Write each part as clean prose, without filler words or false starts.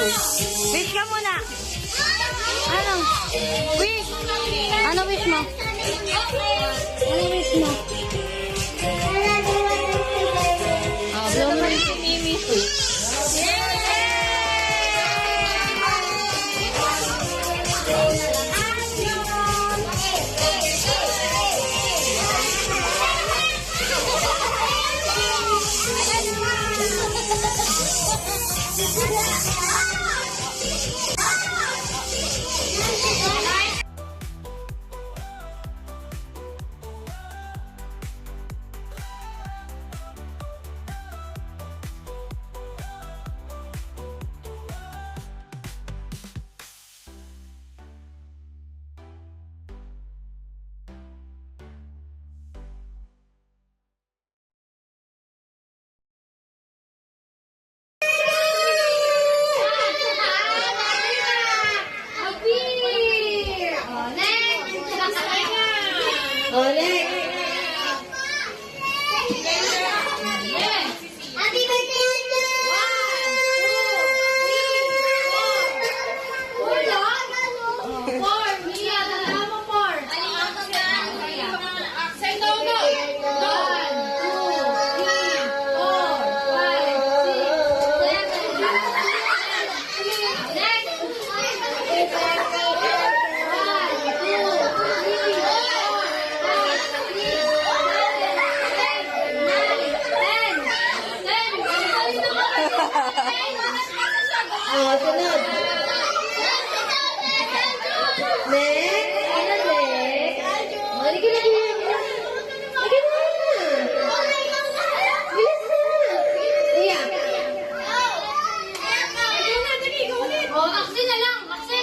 Wish ka muna. Ano? Wish. Ano wish mo? Ano wish mo? Blow mo rin si Mimi. Sunod. Next. Ano next? Halika na din. Halika na. Bilis na. Kuya. Oh, aksi na lang. Aksi.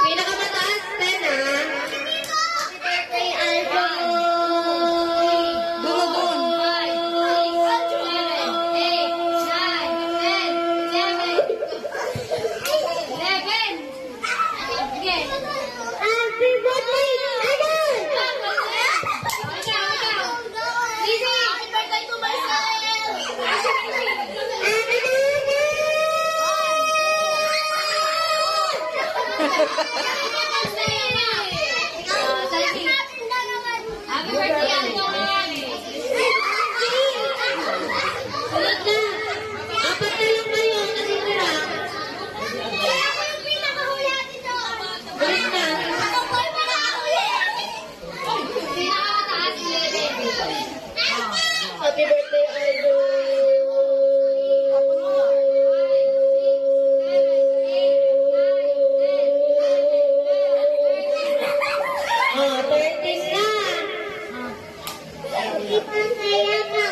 Pinakamataas, 10 ha? Birthday, Aljo! Doon. Happy birthday, Aljo! Happy birthday, Aljo! Ulit na. Apat na lang kayo. Natitira. Ulit na. Pinakamataas, 11. Happy birthday, Aljo! Oh, 13 na. Ipasaya ka.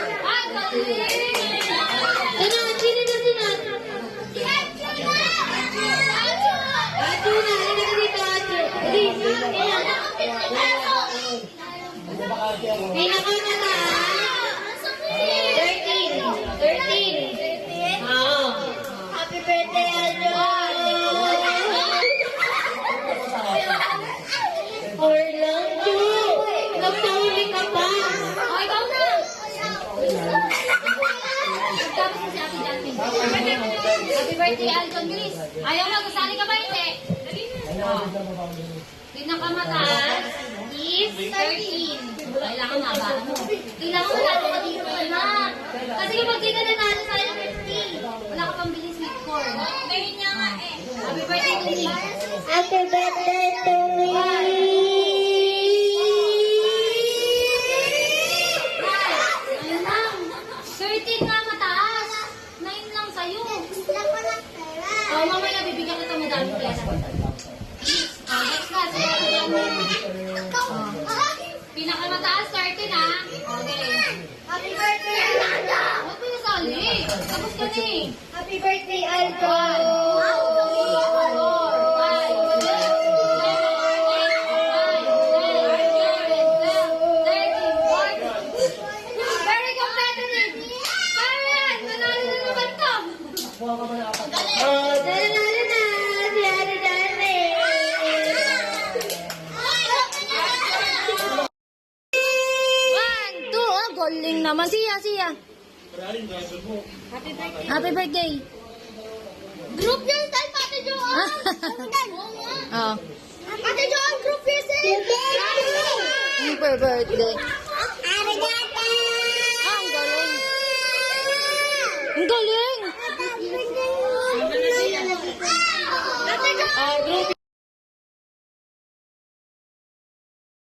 Sunod, sino na sunod? Ato na, halika na dito, Ato. Dito, pinakamataas. 13. Oo. Happy birthday, Aljo! Orlando! Nagtawili ka pa! Oh, ikaw na! Tapos si Ate Jasmine. Happy birthday, Aljon, bilis. Ayaw mo, kasali ka ba hindi? Pinakamataas is 13. Kailangan na ba? Kailangan manalo ka dito, anak. Kasi kapag di ka nanalo, sayang 50. Wala ka pang bili sweet corn. Ngayon niya nga eh. Happy birthday to me. Happy birthday to me! Ayun lang. 13 nga mataas. 9 lang sa'yo. Oh, mamaya bibigyan kita madami pera. Next class. Pinakamataas 13 ha. Okay. Happy birthday, Aljo! Huwag mo nasali. Tapos ka na eh. Happy birthday, Aljo! 1, 2, 3, 4, 5, 6, 7, 8, 9, 10, 11, 12, 13, 14. Very competitive. Karen, nanalo na naman to. Oh, nanalo na si Ate Dane! calling naman. Siya. Happy birthday. Group yourself, Ate Joanne! Oh. Ate Joanne, group yourself! Happy birthday.